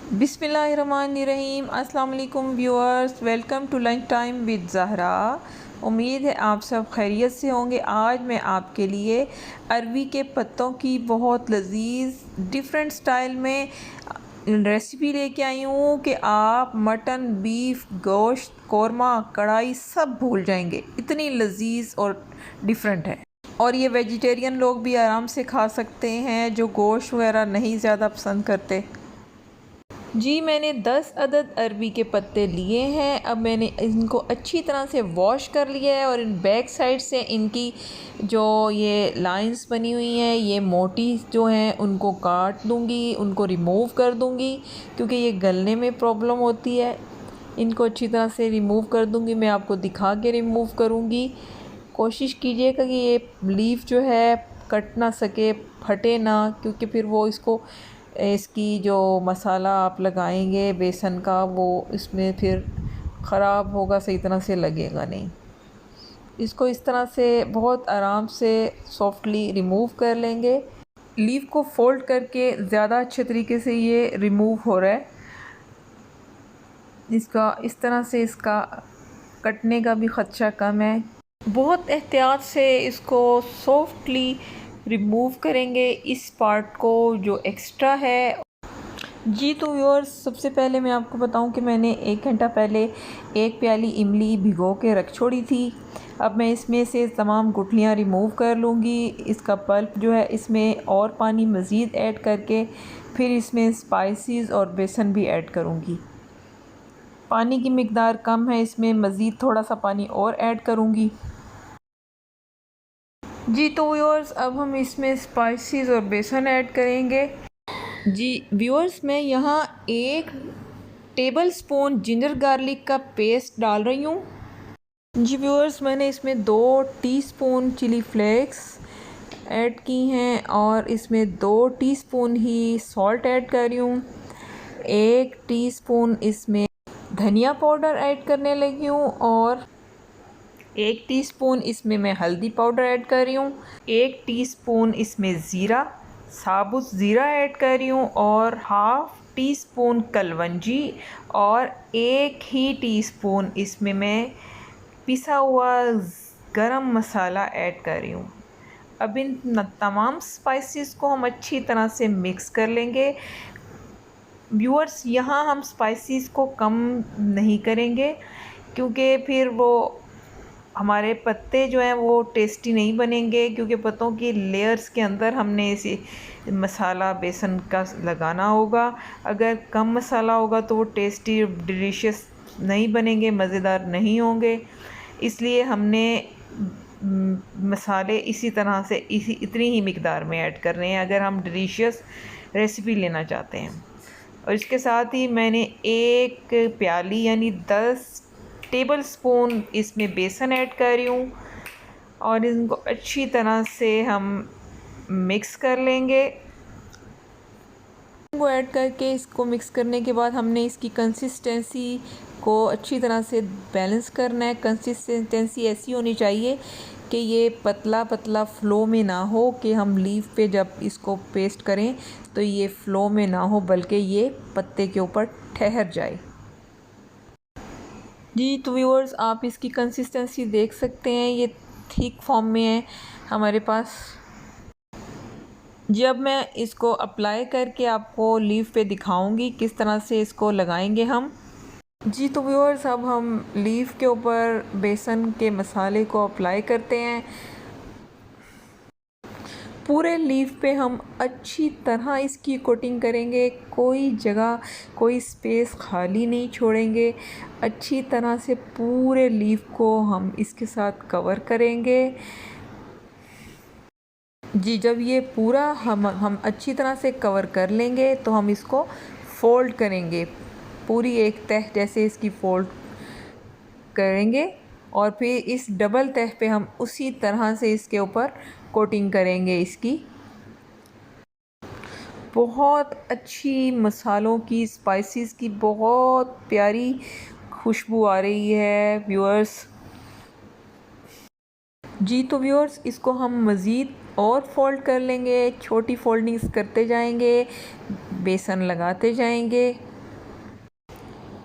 बिस्मिल्लाहिर्रहमानिर्रहीम। अस्सलाम वालेकुम viewers, welcome to lunch time with Zahra. उम्मीद है आप सब खैरियत से होंगे। आज मैं आपके लिए अरवी के पत्तों की बहुत लजीज डिफरेंट स्टाइल में रेसिपी लेके आई हूँ कि आप मटन, बीफ, गोश्त, कोरमा, कढ़ाई सब भूल जाएंगे, इतनी लजीज और डिफरेंट है। और ये वेजिटेरियन लोग भी आराम से खा सकते हैं जो गोश्त वगैरह नहीं ज़्यादा पसंद करते। जी, मैंने 10 अदद अरबी के पत्ते लिए हैं। अब मैंने इनको अच्छी तरह से वॉश कर लिया है और इन बैक साइड से इनकी जो ये लाइंस बनी हुई हैं, ये मोटी जो हैं, उनको काट दूंगी, उनको रिमूव कर दूंगी क्योंकि ये गलने में प्रॉब्लम होती है। इनको अच्छी तरह से रिमूव कर दूंगी, मैं आपको दिखा के रिमूव करूंगी। कोशिश कीजिएगा कि ये लीफ जो है कट ना सके, फटे ना, क्योंकि फिर वो इसकी जो मसाला आप लगाएंगे बेसन का, वो इसमें फिर ख़राब होगा, सही तरह से लगेगा नहीं। इसको इस तरह से बहुत आराम से सॉफ्टली रिमूव कर लेंगे। लीफ को फोल्ड करके ज़्यादा अच्छे तरीके से ये रिमूव हो रहा है। इसका इस तरह से इसका कटने का भी ख़दशा कम है। बहुत एहतियात से इसको सॉफ्टली रिमूव करेंगे इस पार्ट को जो एक्स्ट्रा है। जी तो व्यूअर्स, सबसे पहले मैं आपको बताऊं कि मैंने 1 घंटा पहले 1 प्याली इमली भिगो के रख छोड़ी थी। अब मैं इसमें से तमाम गुठलियाँ रिमूव कर लूँगी। इसका पल्प जो है, इसमें और पानी मज़ीद ऐड करके फिर इसमें स्पाइसेस और बेसन भी ऐड करूँगी। पानी की मिकदार कम है, इसमें मज़ीद थोड़ा सा पानी और ऐड करूँगी। जी तो व्यूअर्स, अब हम इसमें स्पाइसेस और बेसन ऐड करेंगे। जी व्यूअर्स, मैं यहाँ 1 टेबल स्पून जिंजर गार्लिक का पेस्ट डाल रही हूँ। जी व्यूअर्स, मैंने इसमें 2 टीस्पून चिली फ्लेक्स ऐड की हैं और इसमें 2 टीस्पून ही सॉल्ट ऐड कर रही हूँ। 1 टीस्पून इसमें धनिया पाउडर ऐड करने लगी हूँ और 1 टीस्पून इसमें मैं हल्दी पाउडर ऐड कर रही हूँ। 1 टीस्पून इसमें ज़ीरा, साबुत ज़ीरा ऐड कर रही हूँ और 1/2 टीस्पून कलवंजी और 1 ही टीस्पून इसमें मैं पिसा हुआ गरम मसाला ऐड कर रही हूँ। अब इन तमाम स्पाइसेस को हम अच्छी तरह से मिक्स कर लेंगे। व्यूअर्स, यहाँ हम स्पाइसेस को कम नहीं करेंगे क्योंकि फिर वो हमारे पत्ते जो हैं वो टेस्टी नहीं बनेंगे, क्योंकि पत्तों की लेयर्स के अंदर हमने इसे मसाला बेसन का लगाना होगा। अगर कम मसाला होगा तो वो टेस्टी डिलीशियस नहीं बनेंगे, मज़ेदार नहीं होंगे। इसलिए हमने मसाले इसी तरह से इतनी ही मिकदार में ऐड करने हैं अगर हम डिलीशियस रेसिपी लेना चाहते हैं। और इसके साथ ही मैंने 1 प्याली यानी 10 टेबल स्पून इसमें बेसन ऐड कर रही हूँ और इनको अच्छी तरह से हम मिक्स कर लेंगे। को ऐड करके इसको मिक्स करने के बाद हमने इसकी कंसिस्टेंसी को अच्छी तरह से बैलेंस करना है। कंसिस्टेंसी ऐसी होनी चाहिए कि ये पतला पतला फ़्लो में ना हो, कि हम लीफ पे जब इसको पेस्ट करें तो ये फ़्लो में ना हो, बल्कि ये पत्ते के ऊपर ठहर जाए। जी तो व्यूअर्स, आप इसकी कंसिस्टेंसी देख सकते हैं, ये थिक फॉर्म में है हमारे पास। जब मैं इसको अप्लाई करके आपको लीफ पे दिखाऊंगी किस तरह से इसको लगाएंगे हम। जी तो व्यूअर्स, अब हम लीफ के ऊपर बेसन के मसाले को अप्लाई करते हैं। पूरे लीफ पे हम अच्छी तरह इसकी कोटिंग करेंगे, कोई जगह कोई स्पेस खाली नहीं छोड़ेंगे। अच्छी तरह से पूरे लीफ को हम इसके साथ कवर करेंगे। जी, जब ये पूरा हम अच्छी तरह से कवर कर लेंगे तो हम इसको फ़ोल्ड करेंगे, पूरी एक तह जैसे इसकी फ़ोल्ड करेंगे और फिर इस डबल तह पे हम उसी तरह से इसके ऊपर कोटिंग करेंगे इसकी। बहुत अच्छी मसालों की, स्पाइसेस की बहुत प्यारी खुशबू आ रही है व्यूअर्स। जी तो व्यूअर्स, इसको हम मज़ीद और फ़ोल्ड कर लेंगे, छोटी फ़ोल्डिंग्स करते जाएंगे, बेसन लगाते जाएंगे।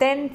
10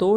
2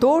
2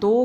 2